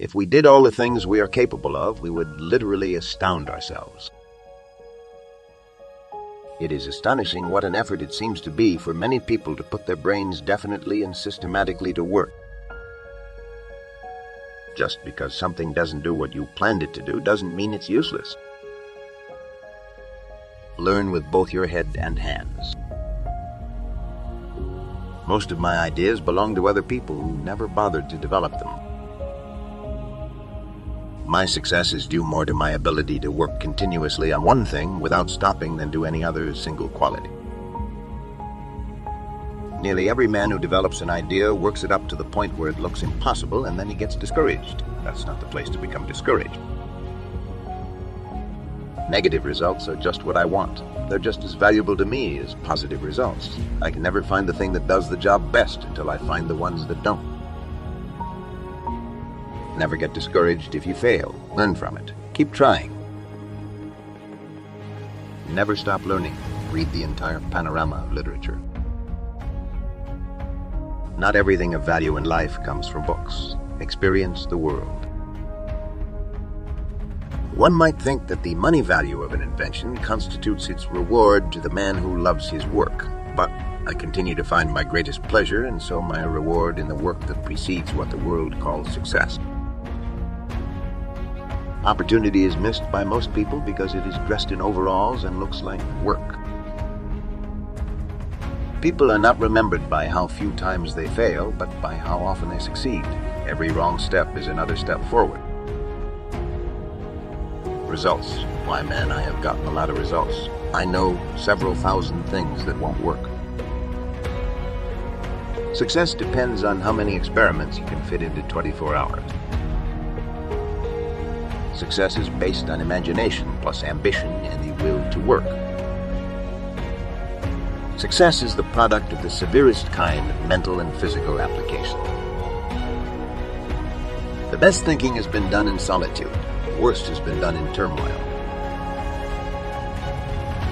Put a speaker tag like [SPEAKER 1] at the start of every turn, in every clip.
[SPEAKER 1] If we did all the things we are capable of, we would literally astound ourselves. It is astonishing what an effort it seems to be for many people to put their brains definitely and systematically to work. Just because something doesn't do what you planned it to do doesn't mean it's useless. Learn with both your head and hands. Most of my ideas belong to other people who never bothered to develop them. My success is due more to my ability to work continuously on one thing without stopping than to any other single quality. Nearly every man who develops an idea works it up to the point where it looks impossible, and then he gets discouraged. That's not the place to become discouraged. Negative results are just what I want. They're just as valuable to me as positive results. I can never find the thing that does the job best until I find the ones that don't. Never get discouraged if you fail. Learn from it. Keep trying. Never stop learning. Read the entire panorama of literature. Not everything of value in life comes from books. Experience the world. One might think that the money value of an invention constitutes its reward to the man who loves his work, but I continue to find my greatest pleasure, and so my reward, in the work that precedes what the world calls success. Opportunity is missed by most people because it is dressed in overalls and looks like work. People are not remembered by how few times they fail, but by how often they succeed. Every wrong step is another step forward. Results. Why, man, I have gotten a lot of results. I know several thousand things that won't work. Success depends on how many experiments you can fit into 24 hours. Success is based on imagination plus ambition and the will to work. Success is the product of the severest kind of mental and physical application. The best thinking has been done in solitude. The worst has been done in turmoil.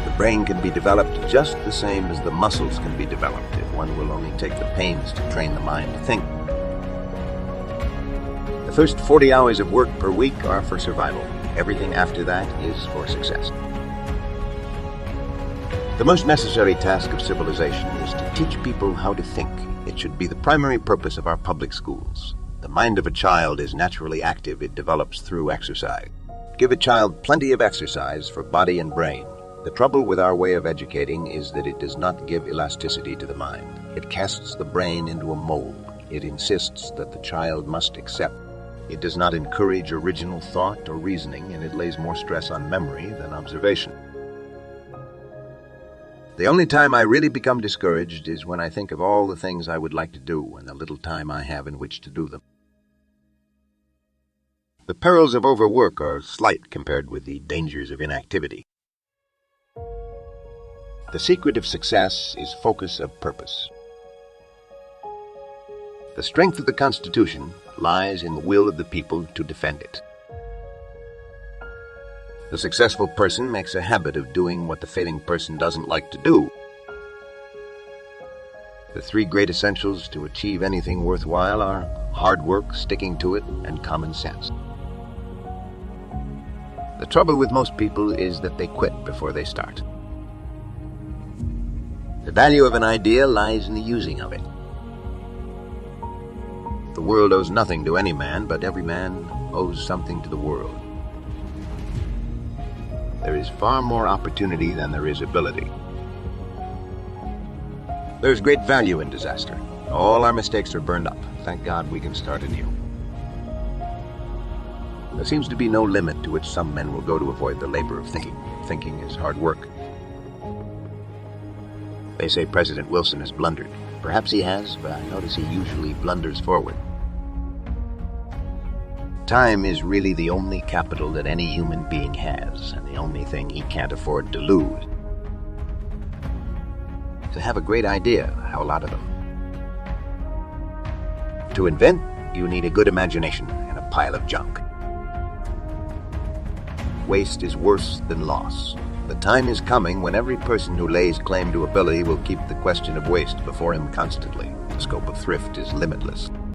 [SPEAKER 1] The brain can be developed just the same as the muscles can be developed if one will only take the pains to train the mind to think. The first 40 hours of work per week are for survival. Everything after that is for success. The most necessary task of civilization is to teach people how to think. It should be the primary purpose of our public schools. The mind of a child is naturally active. It develops through exercise. Give a child plenty of exercise for body and brain. The trouble with our way of educating is that it does not give elasticity to the mind. It casts the brain into a mold. It insists that the child must accept. It does not encourage original thought or reasoning, and it lays more stress on memory than observation. The only time I really become discouraged is when I think of all the things I would like to do and the little time I have in which to do them. The perils of overwork are slight compared with the dangers of inactivity. The secret of success is focus of purpose. The strength of the Constitution lies in the will of the people to defend it. The successful person makes a habit of doing what the failing person doesn't like to do. The three great essentials to achieve anything worthwhile are hard work, sticking to it, and common sense. The trouble with most people is that they quit before they start. The value of an idea lies in the using of it. The world owes nothing to any man, but every man owes something to the world. There is far more opportunity than there is ability. There is great value in disaster. All our mistakes are burned up. Thank God we can start anew. There seems to be no limit to which some men will go to avoid the labor of thinking. Thinking is hard work. They say President Wilson has blundered. Perhaps he has, but I notice he usually blunders forward. Time is really the only capital that any human being has, and the only thing he can't afford to lose. To have a great idea, how a lot of them. To invent, you need a good imagination and a pile of junk. Waste is worse than loss. The time is coming when every person who lays claim to ability will keep the question of waste before him constantly. The scope of thrift is limitless.